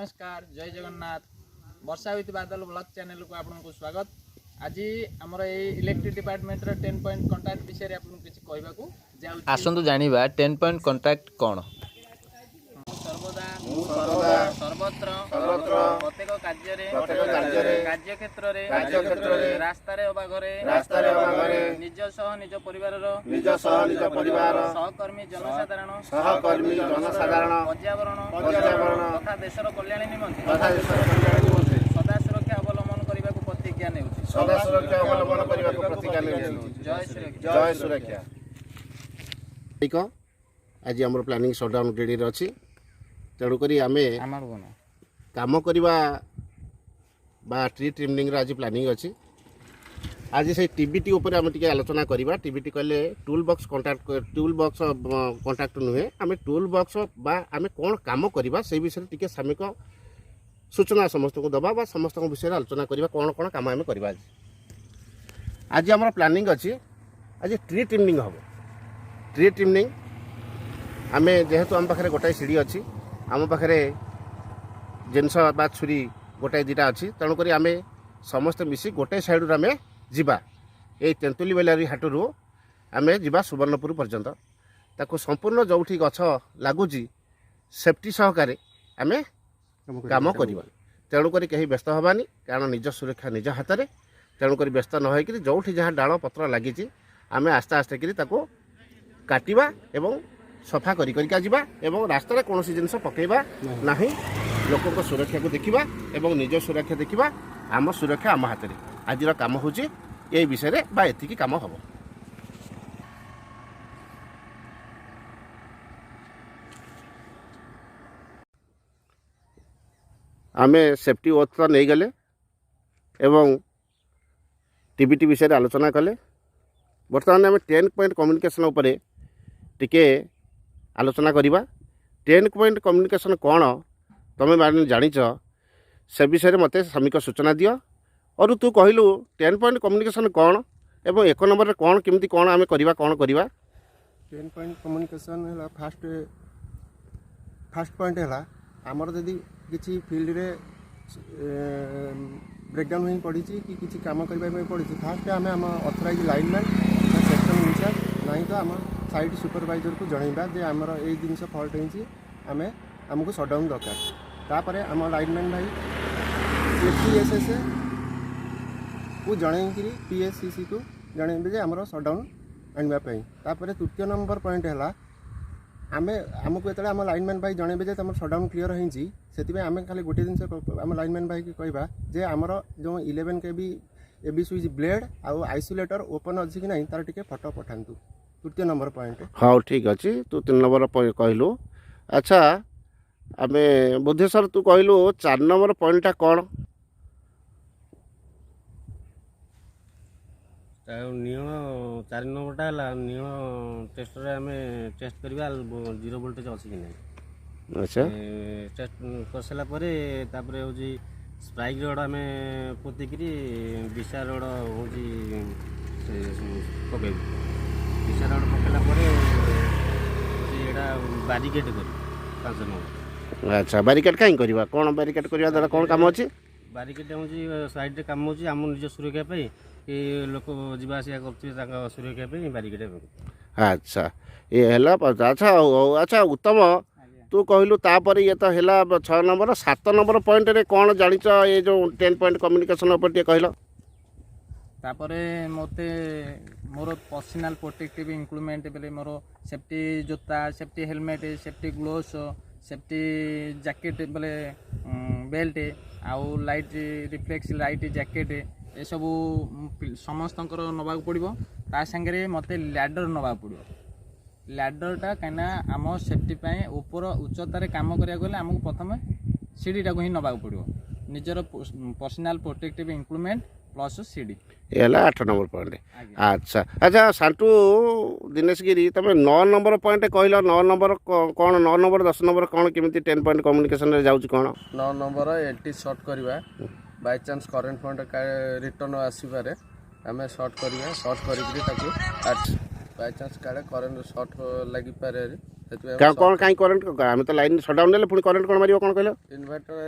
नमस्कार जय जगन्नाथ वर्षा विथ बादल ब्लॉग चैनल को आपको स्वागत। आज आमर इलेक्ट्रिक डिपार्टमेंट 10 पॉइंट कॉन्ट्रैक्ट विषय आपको किसी कहवाकू जाउछि। आसंतु जानिबा 10 पॉइंट कॉन्ट्रैक्ट कौन। सर्वदा सर्वत्र प्रत्येक कार्य क्षेत्र में रास्तार अबा घरे निज सह निज परिवार सहकर्मी जनसाधारण पर्यावरण तथा देशर कल्याण निमंते सदा सुरक्षा अवलंबन करने को प्रतिज्ञा जय सुरक्षा। आज आम प्लानिंग सटडाउन रेडी अच्छी तेणुक आम कम करवा ट्री ट्रिमिंग आज प्लानिंग अच्छी। आज से टीबीटी उपर आम टे आलोचना करवा। टीबीटी कहले टूल बॉक्स कंट्राक्ट नुहे आम टूल बॉक्स बा आम कौन काम करवा से विषय टी सामयिक सूचना समस्त को दबा बा समस्त विषय आलोचना करवा कौन कौन काम आम करवा। आज आम प्लानिंग अच्छी आज ट्री ट्रिमिंग हम। ट्री ट्रिमिंग आम जेहेतु आम पाखे गोटाए सीढ़ी अच्छी आम पाखे जिनस बा छुरी गोटाए दुटा अच्छी तेणुक आम समस्त मिसी गोटे साइड आम जीवा ये तेंतुली बेलारी हाटरू आम जीवा सुवर्णपुर पर्यंत ताको संपूर्ण जो गछ लगुच सेफ्टी सहकारे आम काम करवा। तेणुक कहीं व्यस्त हबानी कारण निज सुरक्षा निज हाथ में। तेणुक व्यस्त न होकर जो जहाँ डाल पत्र लगी आम आस्ते आस्ते कर काटिबा एवं सफा करिका जिबा एवं रास्ता कौन जिनस पकेबा नहीं। लोक सुरक्षा को देखा एवं निज सुरक्षा देखा आम सुरक्षा आम हाथ में। आज काम हूँ ये विषय बा एतिकी काम हम। आम सेफ्टी ओथ तो नहीं गले एवं टीबीटी विषय आलोचना कले। बर्तमान आम 10 पॉइंट कम्युनिकेशन उपरे टिके आलोचना करवा। 10 पॉइंट कम्युनिकेशन कौन तुम मैंने जाच से विषय मत सामयिक सूचना दियो। और तू कहलु 10 पॉइंट कम्युनिकेशन कौन एवं 1 नंबर कौन केमती कौन आम करवा कौन करवा। 10 पॉइंट कम्युनिकेशन है फास्ट पॉइंट है आमर जदि किसी फील्ड रे ब्रेकडाउन हो पड़ी कि किसी काम करने पड़ी फास्ट आम आम अथराइज लाइनमैन सेक्शन इंचार्ज नहीं तो आम साइट सुपरवाइजर को जनइबा जे आमर ये जिनस फल्ट होती आम आमको सटडाउन दरकार। तापर आम लाइनमैन भाई PSS को जनईकि PSCC को जनइबे जे आमर सटडाउन आनवाई। तापर तृतीय नंबर पॉइंट है आम आमको जो आम लाइनमैन भाई जनइबे जे तुम सटडाउन क्लीयर होती से आम खाली गोटे जिन आम लाइनमैन भाई की कहवा जे आमर जो 11 kV AB स्विच ब्लेड आउ आइसोलेटर ओपन अच्छी कि नहीं तार टिके फोटो पठातु। तृतीय नंबर पॉइंट हाँ ठीक अच्छे तू 3 नंबर कहलु। अच्छा आम बुद्धेश्वर तू कहलु 4 नंबर पॉइंटा कौन। नियम 4 नंबरटा है नियम टेस्ट आम टेस्ट करवा 0 वोल्टेज अच्छी कि नहीं। अच्छा टेस्ट कर सारापर हूँ स्प्राइक रोड आम पोतिकी विशा रोड हूँ पकेबू। विशा रोड पकेला यहाँ बारिकेड कर 5 नंबर। अच्छा बारिकेड कहीं करवा कौन बारिकेड करवा द्वारा कौन काम अच्छे। बारिकेड हूँ साइड काम हो आम निज सुरक्षा कि लोक जावा कर सुरक्षा बारिकेड। अच्छा ये है। अच्छा अच्छा उत्तम तू कहलु तापर ये तो है 6 नंबर 7 नंबर पॉइंट रे कौन जानिच ये जो 10 पॉइंट कम्युनिकेशन ऊपर टे कहल। तापरे मते मोर पर्सनल प्रोटेक्टिव इक्विपमेंट बेले मोर सेफ्टी जोता safety helmet safety gloves safety jacket बेले बेल्ट आउ लाइट रिफ्लेक्स लाइट जैकेट ये सब समस्त नवा पड़ो। ता संगे मते लैडर नवा पड़ो। लैडरटा कहीं आम सेफ्टी ऊपर उच्चतार कम करा आमको प्रथम सीढ़ीटा को ही नवा पड़ो। निजर पर्सनल प्रोटेक्टिव इक्विपमेंट प्लस सीढ़ी ये 8 नंबर पॉइंट। अच्छा अच्छा सान्टू दिनेश गिरी तुम 9 नंबर पॉइंट कहल 9 नंबर कौन 9 नंबर 10 नंबर कौन केमी 10 पॉइंट कम्युनिकेशन जाऊँ कौन। 9 नंबर एलटी शॉर्ट करवा by chance current point return आसपे आम शॉर्ट करवा शॉर्ट कर बाय चांस काले करेंट शॉर्ट लगी पारे ସେଥିପାଇଁ କ'ଣ କାହିଁ କରେଣ୍ଟ ଆମେ ତ ଲାଇନ୍ ସଟ୍ଡାଉନ୍ ନେଲେ ପୁଣି କରେଣ୍ଟ କ'ଣ ମାରିବ କ'ଣ କହିଲ ଇନଭର୍ଟର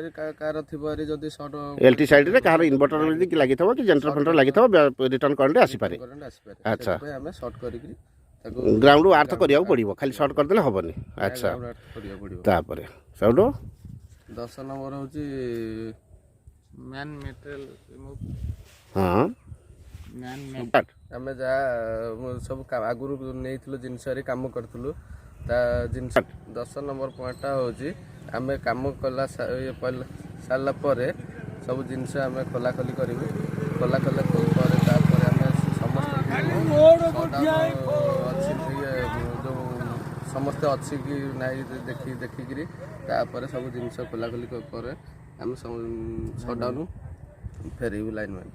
କାହାର ଥିବ ଯଦି ସର୍ଟ ଏଲ୍ ଟି ସାଇଡ଼୍ରେ କାହାର ଇନଭର୍ଟର ଯଦି ଲାଗିଥିବ କି ଜେନେଟର ଫେନେଟର ଲାଗିଥିବ ରିଟର୍ନ କରେଣ୍ଟ ଆସିପାରେ କରେଣ୍ଟ ଆସିପାରେ ଆଚ୍ଛା। ସେଥିପାଇଁ ଆମେ ସର୍ଟ କରିକି ତାକୁ ଗ୍ରାଉଣ୍ଡ ଆର୍ଥ କରିବାକୁ ପଡ଼ିବ ଖାଲି ସର୍ଟ କରିଦେଲେ ହେବନି ଆଚ୍ଛା କରିବାକୁ ପଡ଼ିବ। ତାପରେ ସବୁଠୁ 10 ନମ୍ବର ହେଉଛି ମ୍ୟାନ୍ ମେଟେରିଆଲ ରିମୁଭ୍ ହଁ ମ୍ୟାନ୍ ଆମେ ଯାହା ସବୁ ଆଗରୁ ନେଇଥିଲୁ ଜିନିଷ କାମ କରିଥିଲୁ ତା ଜିନିଷ 10 ନମ୍ବର ପଏଣ୍ଟଟା ହେଉଛି ଆମେ କାମ କଲା ସାରିଲା ପରେ ସବୁ ଜିନିଷ ଆମେ ଖୋଲାଖୋଲି କରିବୁ ଖୋଲାଖୋଲି ପରେ ତାପରେ ଆମେ ସମସ୍ତେ ଅଛି କି ନାହିଁ ଦେଖିକିରି ତାପରେ ସବୁ ଜିନିଷ ଖୋଲାଖୋଲି ପରେ ଆମେ ସଟ୍ଡାଉନ୍ ଫେରେଇବୁ ଲାଇନ୍ ମ୍ୟାନ୍।